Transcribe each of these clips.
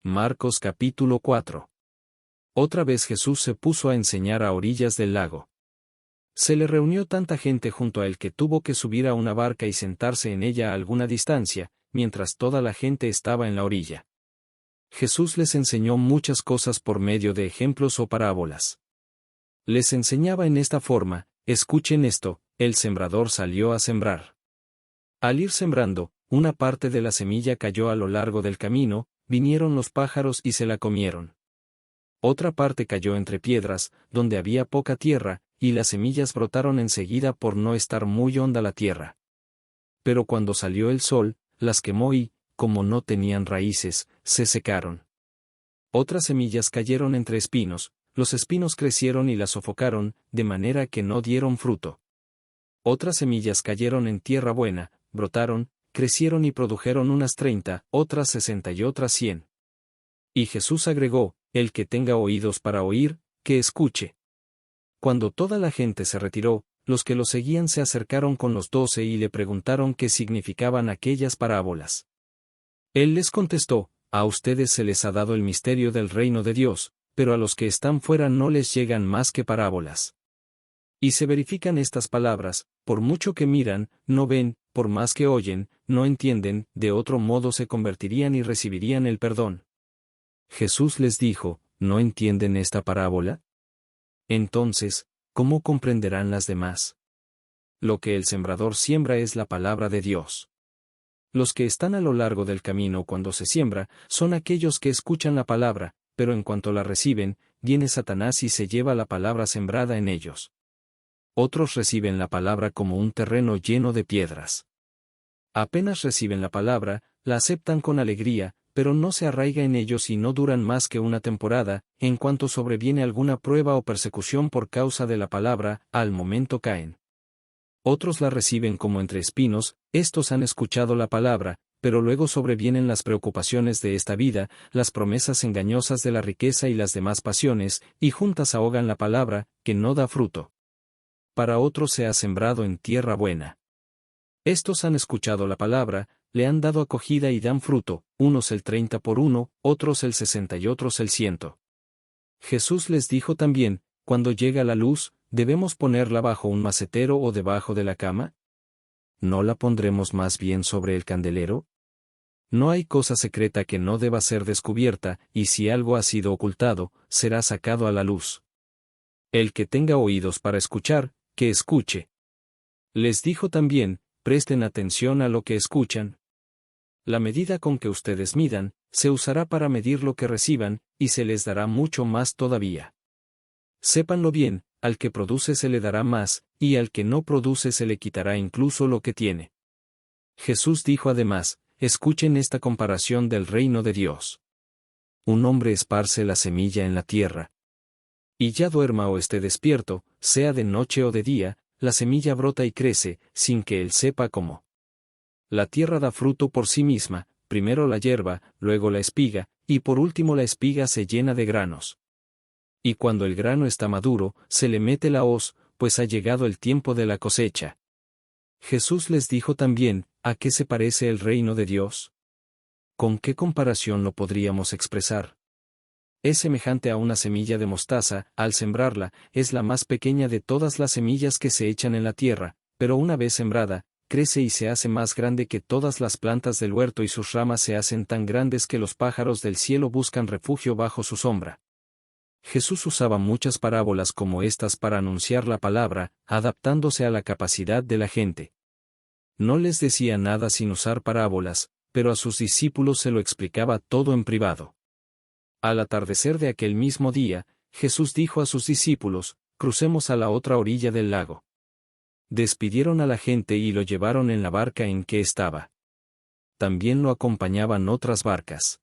Marcos capítulo 4. Otra vez Jesús se puso a enseñar a orillas del lago. Se le reunió tanta gente junto a él que tuvo que subir a una barca y sentarse en ella a alguna distancia, mientras toda la gente estaba en la orilla. Jesús les enseñó muchas cosas por medio de ejemplos o parábolas. Les enseñaba en esta forma: escuchen esto, el sembrador salió a sembrar. Al ir sembrando, una parte de la semilla cayó a lo largo del camino, vinieron los pájaros y se la comieron. Otra parte cayó entre piedras, donde había poca tierra, y las semillas brotaron enseguida por no estar muy honda la tierra. Pero cuando salió el sol, las quemó y, como no tenían raíces, se secaron. Otras semillas cayeron entre espinos, los espinos crecieron y las sofocaron, de manera que no dieron fruto. Otras semillas cayeron en tierra buena, brotaron, crecieron y produjeron unas 30, otras 60 y otras 100. Y Jesús agregó: el que tenga oídos para oír, que escuche. Cuando toda la gente se retiró, los que lo seguían se acercaron con los 12 y le preguntaron qué significaban aquellas parábolas. Él les contestó: a ustedes se les ha dado el misterio del reino de Dios, pero a los que están fuera no les llegan más que parábolas. Y se verifican estas palabras: por mucho que miran, no ven, por más que oyen, no entienden, de otro modo se convertirían y recibirían el perdón. Jesús les dijo: ¿no entienden esta parábola? Entonces, ¿cómo comprenderán las demás? Lo que el sembrador siembra es la palabra de Dios. Los que están a lo largo del camino cuando se siembra, son aquellos que escuchan la palabra, pero en cuanto la reciben, viene Satanás y se lleva la palabra sembrada en ellos. Otros reciben la palabra como un terreno lleno de piedras. Apenas reciben la palabra, la aceptan con alegría, pero no se arraiga en ellos y no duran más que una temporada. En cuanto sobreviene alguna prueba o persecución por causa de la palabra, al momento caen. Otros la reciben como entre espinos, estos han escuchado la palabra, pero luego sobrevienen las preocupaciones de esta vida, las promesas engañosas de la riqueza y las demás pasiones, y juntas ahogan la palabra, que no da fruto. Para otros se ha sembrado en tierra buena. Estos han escuchado la palabra, le han dado acogida y dan fruto, unos el 30 por uno, otros el 60 y otros el 100. Jesús les dijo también: cuando llega la luz, ¿debemos ponerla bajo un macetero o debajo de la cama? ¿No la pondremos más bien sobre el candelero? No hay cosa secreta que no deba ser descubierta, y si algo ha sido ocultado, será sacado a la luz. El que tenga oídos para escuchar, que escuche. Les dijo también: presten atención a lo que escuchan. La medida con que ustedes midan, se usará para medir lo que reciban, y se les dará mucho más todavía. Sépanlo bien: al que produce se le dará más, y al que no produce se le quitará incluso lo que tiene. Jesús dijo además: escuchen esta comparación del reino de Dios. Un hombre esparce la semilla en la tierra. Y ya duerma o esté despierto, sea de noche o de día, la semilla brota y crece, sin que él sepa cómo. La tierra da fruto por sí misma, primero la hierba, luego la espiga, y por último la espiga se llena de granos. Y cuando el grano está maduro, se le mete la hoz, pues ha llegado el tiempo de la cosecha. Jesús les dijo también: ¿a qué se parece el reino de Dios? ¿Con qué comparación lo podríamos expresar? Es semejante a una semilla de mostaza. Al sembrarla, es la más pequeña de todas las semillas que se echan en la tierra, pero una vez sembrada, crece y se hace más grande que todas las plantas del huerto y sus ramas se hacen tan grandes que los pájaros del cielo buscan refugio bajo su sombra. Jesús usaba muchas parábolas como estas para anunciar la palabra, adaptándose a la capacidad de la gente. No les decía nada sin usar parábolas, pero a sus discípulos se lo explicaba todo en privado. Al atardecer de aquel mismo día, Jesús dijo a sus discípulos: crucemos a la otra orilla del lago. Despidieron a la gente y lo llevaron en la barca en que estaba. También lo acompañaban otras barcas.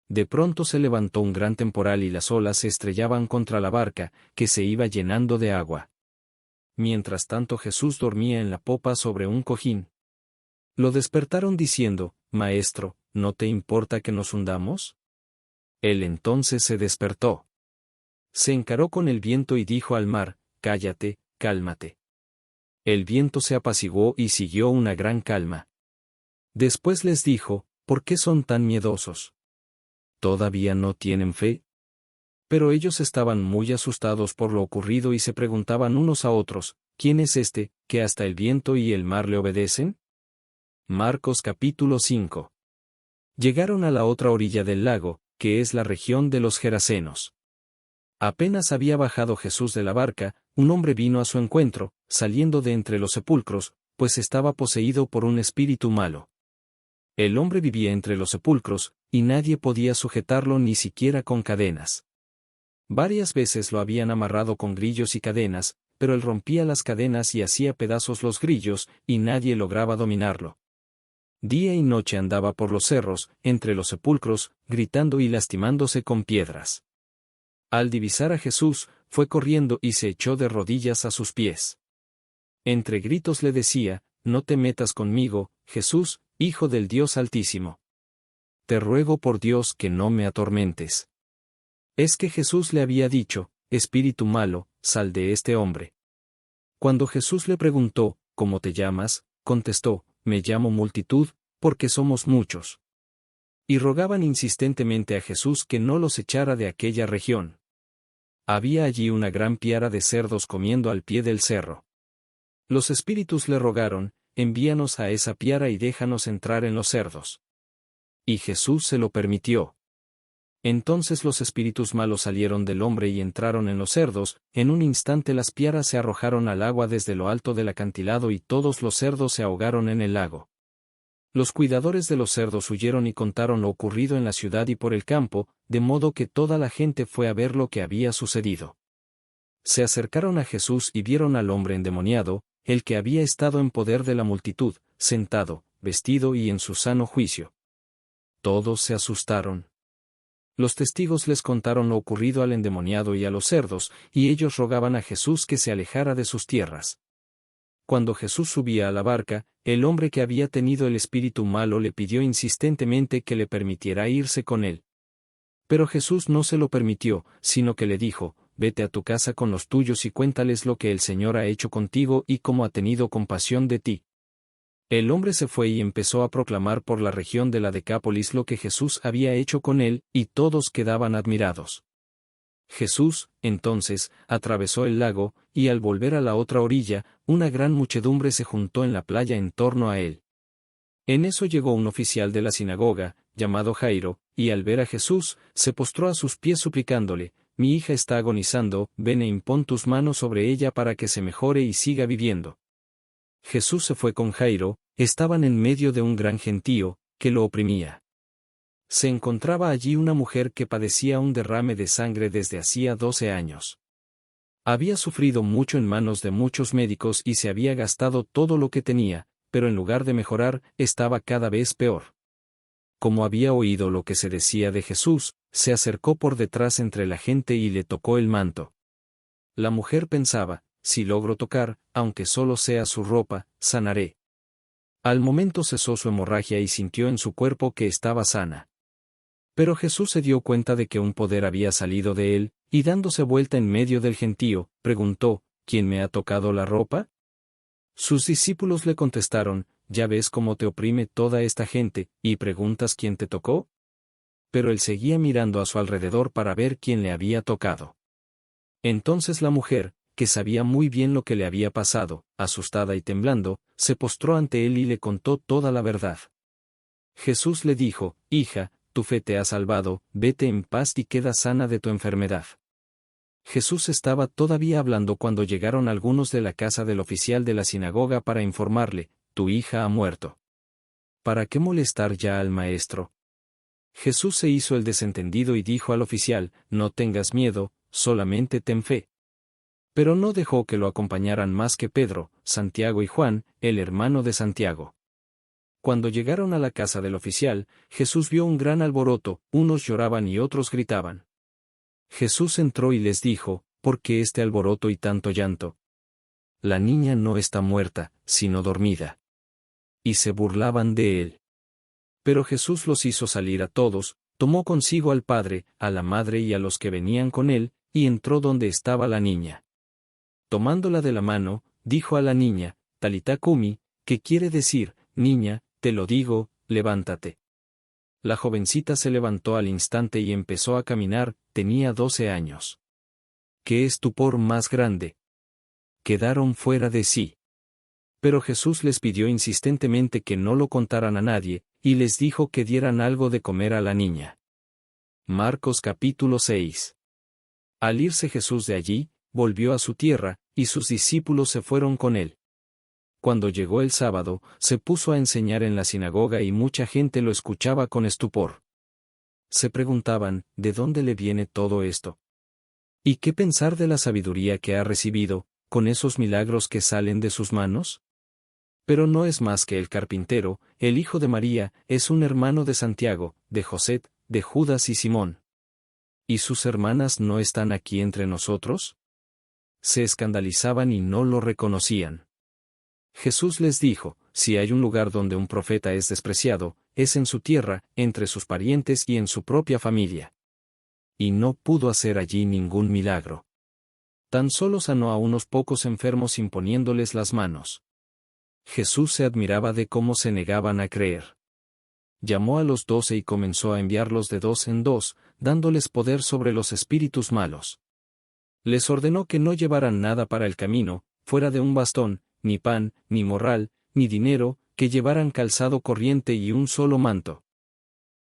De pronto se levantó un gran temporal y las olas se estrellaban contra la barca, que se iba llenando de agua. Mientras tanto Jesús dormía en la popa sobre un cojín. Lo despertaron diciendo: Maestro, ¿no te importa que nos hundamos? Él entonces se despertó. Se encaró con el viento y dijo al mar: cállate, cálmate. El viento se apaciguó y siguió una gran calma. Después les dijo: ¿por qué son tan miedosos? ¿Todavía no tienen fe? Pero ellos estaban muy asustados por lo ocurrido y se preguntaban unos a otros, ¿quién es este, que hasta el viento y el mar le obedecen? Marcos capítulo 5. Llegaron a la otra orilla del lago, que es la región de los Gerasenos. Apenas había bajado Jesús de la barca, un hombre vino a su encuentro, saliendo de entre los sepulcros, pues estaba poseído por un espíritu malo. El hombre vivía entre los sepulcros, y nadie podía sujetarlo ni siquiera con cadenas. Varias veces lo habían amarrado con grillos y cadenas, pero él rompía las cadenas y hacía pedazos los grillos, y nadie lograba dominarlo. Día y noche andaba por los cerros, entre los sepulcros, gritando y lastimándose con piedras. Al divisar a Jesús, fue corriendo y se echó de rodillas a sus pies. Entre gritos le decía, «No te metas conmigo, Jesús, Hijo del Dios Altísimo. Te ruego por Dios que no me atormentes». Es que Jesús le había dicho, «Espíritu malo, sal de este hombre». Cuando Jesús le preguntó, «¿Cómo te llamas?», contestó, «Me llamo Multitud, porque somos muchos». Y rogaban insistentemente a Jesús que no los echara de aquella región. Había allí una gran piara de cerdos comiendo al pie del cerro. Los espíritus le rogaron, «Envíanos a esa piara y déjanos entrar en los cerdos». Y Jesús se lo permitió. Entonces los espíritus malos salieron del hombre y entraron en los cerdos, en un instante las piaras se arrojaron al agua desde lo alto del acantilado y todos los cerdos se ahogaron en el lago. Los cuidadores de los cerdos huyeron y contaron lo ocurrido en la ciudad y por el campo, de modo que toda la gente fue a ver lo que había sucedido. Se acercaron a Jesús y vieron al hombre endemoniado, el que había estado en poder de la multitud, sentado, vestido y en su sano juicio. Todos se asustaron. Los testigos les contaron lo ocurrido al endemoniado y a los cerdos, y ellos rogaban a Jesús que se alejara de sus tierras. Cuando Jesús subía a la barca, el hombre que había tenido el espíritu malo le pidió insistentemente que le permitiera irse con él. Pero Jesús no se lo permitió, sino que le dijo, «Vete a tu casa con los tuyos y cuéntales lo que el Señor ha hecho contigo y cómo ha tenido compasión de ti». El hombre se fue y empezó a proclamar por la región de la Decápolis lo que Jesús había hecho con él, y todos quedaban admirados. Jesús, entonces, atravesó el lago, y al volver a la otra orilla, una gran muchedumbre se juntó en la playa en torno a él. En eso llegó un oficial de la sinagoga, llamado Jairo, y al ver a Jesús, se postró a sus pies suplicándole, «Mi hija está agonizando, ven e impón tus manos sobre ella para que se mejore y siga viviendo». Jesús se fue con Jairo, estaban en medio de un gran gentío, que lo oprimía. Se encontraba allí una mujer que padecía un derrame de sangre desde hacía 12 años. Había sufrido mucho en manos de muchos médicos y se había gastado todo lo que tenía, pero en lugar de mejorar, estaba cada vez peor. Como había oído lo que se decía de Jesús, se acercó por detrás entre la gente y le tocó el manto. La mujer pensaba, «Si logro tocar, aunque solo sea su ropa, sanaré». Al momento cesó su hemorragia y sintió en su cuerpo que estaba sana. Pero Jesús se dio cuenta de que un poder había salido de él, y dándose vuelta en medio del gentío, preguntó, «¿Quién me ha tocado la ropa?». Sus discípulos le contestaron, «Ya ves cómo te oprime toda esta gente, ¿y preguntas quién te tocó?». Pero él seguía mirando a su alrededor para ver quién le había tocado. Entonces la mujer, que sabía muy bien lo que le había pasado, asustada y temblando, se postró ante él y le contó toda la verdad. Jesús le dijo, «Hija, tu fe te ha salvado, vete en paz y queda sana de tu enfermedad». Jesús estaba todavía hablando cuando llegaron algunos de la casa del oficial de la sinagoga para informarle, «Tu hija ha muerto. ¿Para qué molestar ya al maestro?». Jesús se hizo el desentendido y dijo al oficial, «No tengas miedo, solamente ten fe». Pero no dejó que lo acompañaran más que Pedro, Santiago y Juan, el hermano de Santiago. Cuando llegaron a la casa del oficial, Jesús vio un gran alboroto, unos lloraban y otros gritaban. Jesús entró y les dijo, «¿Por qué este alboroto y tanto llanto? La niña no está muerta, sino dormida». Y se burlaban de él. Pero Jesús los hizo salir a todos, tomó consigo al padre, a la madre y a los que venían con él, y entró donde estaba la niña. Tomándola de la mano, dijo a la niña, «Talitá cumi», que quiere decir, «Niña, te lo digo, levántate». La jovencita se levantó al instante y empezó a caminar, tenía 12 años. ¡Qué estupor más grande! Quedaron fuera de sí. Pero Jesús les pidió insistentemente que no lo contaran a nadie, y les dijo que dieran algo de comer a la niña. Marcos capítulo 6. Al irse Jesús de allí, volvió a su tierra, y sus discípulos se fueron con él. Cuando llegó el sábado, se puso a enseñar en la sinagoga y mucha gente lo escuchaba con estupor. Se preguntaban, ¿de dónde le viene todo esto? ¿Y qué pensar de la sabiduría que ha recibido, con esos milagros que salen de sus manos? Pero no es más que el carpintero, el hijo de María, es un hermano de Santiago, de José, de Judas y Simón. ¿Y sus hermanas no están aquí entre nosotros? Se escandalizaban y no lo reconocían. Jesús les dijo, si hay un lugar donde un profeta es despreciado, es en su tierra, entre sus parientes y en su propia familia. Y no pudo hacer allí ningún milagro. Tan solo sanó a unos pocos enfermos imponiéndoles las manos. Jesús se admiraba de cómo se negaban a creer. Llamó a los 12 y comenzó a enviarlos de 2 en 2, dándoles poder sobre los espíritus malos. Les ordenó que no llevaran nada para el camino, fuera de un bastón, ni pan, ni morral, ni dinero, que llevaran calzado corriente y un solo manto.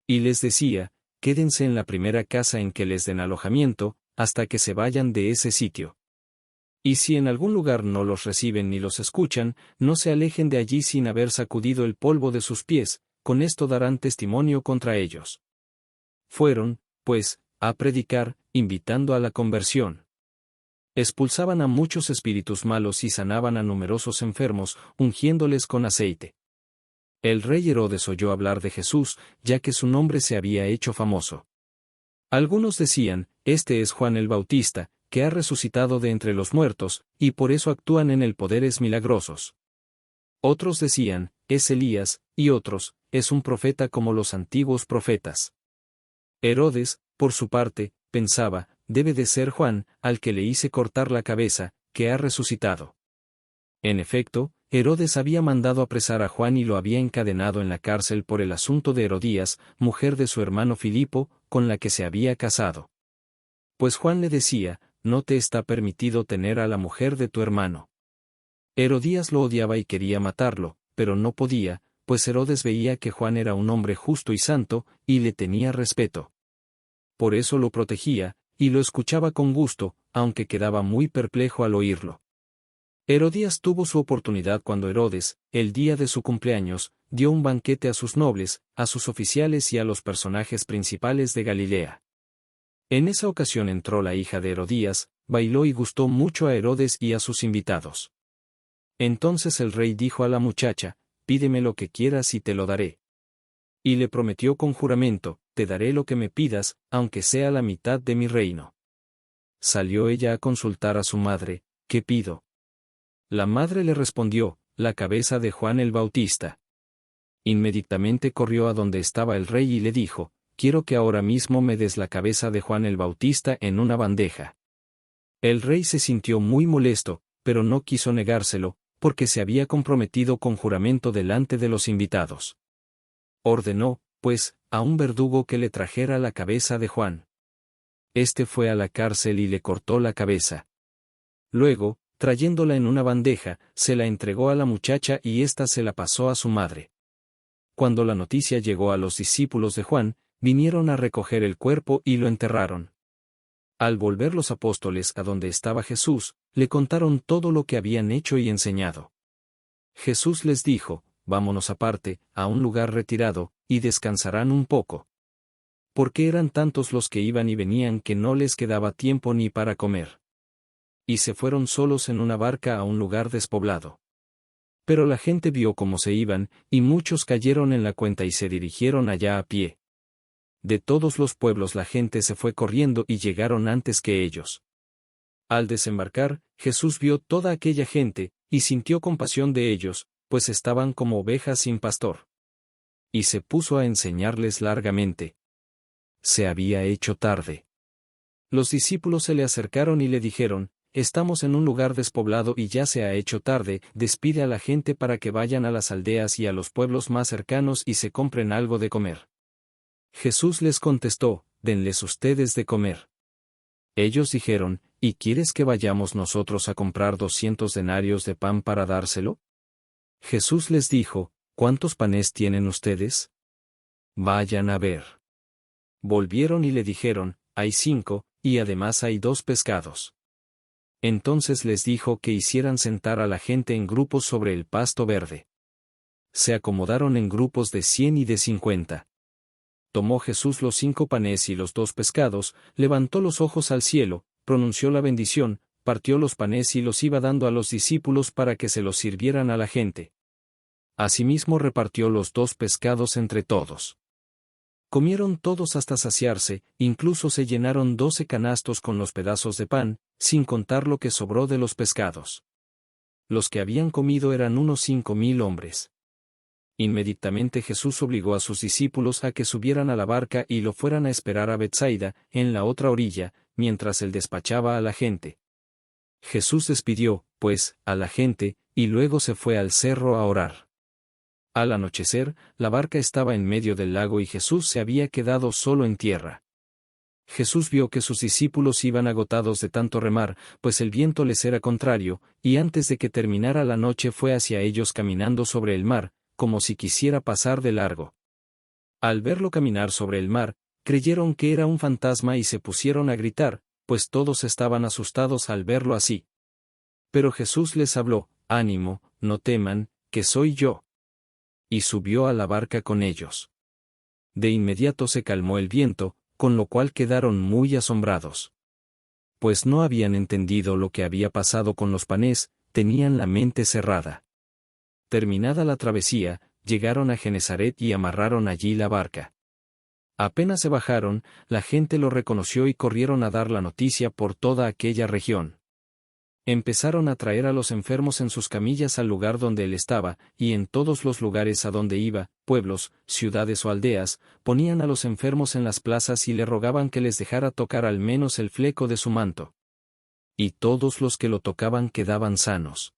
Y les decía, quédense en la primera casa en que les den alojamiento, hasta que se vayan de ese sitio. Y si en algún lugar no los reciben ni los escuchan, no se alejen de allí sin haber sacudido el polvo de sus pies, con esto darán testimonio contra ellos. Fueron, pues, a predicar, invitando a la conversión. Expulsaban a muchos espíritus malos y sanaban a numerosos enfermos, ungiéndoles con aceite. El rey Herodes oyó hablar de Jesús, ya que su nombre se había hecho famoso. Algunos decían, este es Juan el Bautista, que ha resucitado de entre los muertos, y por eso actúan en él poderes milagrosos. Otros decían, es Elías, y otros, es un profeta como los antiguos profetas. Herodes, por su parte, pensaba, debe de ser Juan, al que le hice cortar la cabeza, que ha resucitado. En efecto, Herodes había mandado apresar a Juan y lo había encadenado en la cárcel por el asunto de Herodías, mujer de su hermano Filipo, con la que se había casado. Pues Juan le decía, no te está permitido tener a la mujer de tu hermano. Herodías lo odiaba y quería matarlo, pero no podía, pues Herodes veía que Juan era un hombre justo y santo, y le tenía respeto. Por eso lo protegía, y lo escuchaba con gusto, aunque quedaba muy perplejo al oírlo. Herodías tuvo su oportunidad cuando Herodes, el día de su cumpleaños, dio un banquete a sus nobles, a sus oficiales y a los personajes principales de Galilea. En esa ocasión entró la hija de Herodías, bailó y gustó mucho a Herodes y a sus invitados. Entonces el rey dijo a la muchacha, pídeme lo que quieras y te lo daré. Y le prometió con juramento, te daré lo que me pidas, aunque sea la mitad de mi reino. Salió ella a consultar a su madre, ¿qué pido? La madre le respondió, la cabeza de Juan el Bautista. Inmediatamente corrió a donde estaba el rey y le dijo, quiero que ahora mismo me des la cabeza de Juan el Bautista en una bandeja. El rey se sintió muy molesto, pero no quiso negárselo, porque se había comprometido con juramento delante de los invitados. Ordenó, pues, a un verdugo que le trajera la cabeza de Juan. Este fue a la cárcel y le cortó la cabeza. Luego, trayéndola en una bandeja, se la entregó a la muchacha y ésta se la pasó a su madre. Cuando la noticia llegó a los discípulos de Juan, vinieron a recoger el cuerpo y lo enterraron. Al volver los apóstoles a donde estaba Jesús, le contaron todo lo que habían hecho y enseñado. Jesús les dijo, vámonos aparte, a un lugar retirado, y descansarán un poco. Porque eran tantos los que iban y venían que no les quedaba tiempo ni para comer. Y se fueron solos en una barca a un lugar despoblado. Pero la gente vio cómo se iban, y muchos cayeron en la cuenta y se dirigieron allá a pie. De todos los pueblos la gente se fue corriendo y llegaron antes que ellos. Al desembarcar, Jesús vio toda aquella gente, y sintió compasión de ellos, pues estaban como ovejas sin pastor. Y se puso a enseñarles largamente. Se había hecho tarde. Los discípulos se le acercaron y le dijeron, estamos en un lugar despoblado y ya se ha hecho tarde, despide a la gente para que vayan a las aldeas y a los pueblos más cercanos y se compren algo de comer. Jesús les contestó, denles ustedes de comer. Ellos dijeron, ¿y quieres que vayamos nosotros a comprar 200 denarios de pan para dárselo? Jesús les dijo, ¿cuántos panes tienen ustedes? Vayan a ver. Volvieron y le dijeron, hay 5, y además hay 2 pescados. Entonces les dijo que hicieran sentar a la gente en grupos sobre el pasto verde. Se acomodaron en grupos de 100 y de 50. Tomó Jesús los 5 panes y los 2 pescados, levantó los ojos al cielo, pronunció la bendición, partió los panes y los iba dando a los discípulos para que se los sirvieran a la gente. Asimismo repartió los 2 pescados entre todos. Comieron todos hasta saciarse, incluso se llenaron 12 canastos con los pedazos de pan, sin contar lo que sobró de los pescados. Los que habían comido eran unos 5,000 hombres. Inmediatamente Jesús obligó a sus discípulos a que subieran a la barca y lo fueran a esperar a Betsaida, en la otra orilla, mientras él despachaba a la gente. Jesús despidió, pues, a la gente, y luego se fue al cerro a orar. Al anochecer, la barca estaba en medio del lago y Jesús se había quedado solo en tierra. Jesús vio que sus discípulos iban agotados de tanto remar, pues el viento les era contrario, y antes de que terminara la noche fue hacia ellos caminando sobre el mar, como si quisiera pasar de largo. Al verlo caminar sobre el mar, creyeron que era un fantasma y se pusieron a gritar, pues todos estaban asustados al verlo así. Pero Jesús les habló, ánimo, no teman, que soy yo. Y subió a la barca con ellos. De inmediato se calmó el viento, con lo cual quedaron muy asombrados. Pues no habían entendido lo que había pasado con los panes, tenían la mente cerrada. Terminada la travesía, llegaron a Genesaret y amarraron allí la barca. Apenas se bajaron, la gente lo reconoció y corrieron a dar la noticia por toda aquella región. Empezaron a traer a los enfermos en sus camillas al lugar donde él estaba, y en todos los lugares a donde iba, pueblos, ciudades o aldeas, ponían a los enfermos en las plazas y le rogaban que les dejara tocar al menos el fleco de su manto. Y todos los que lo tocaban quedaban sanos.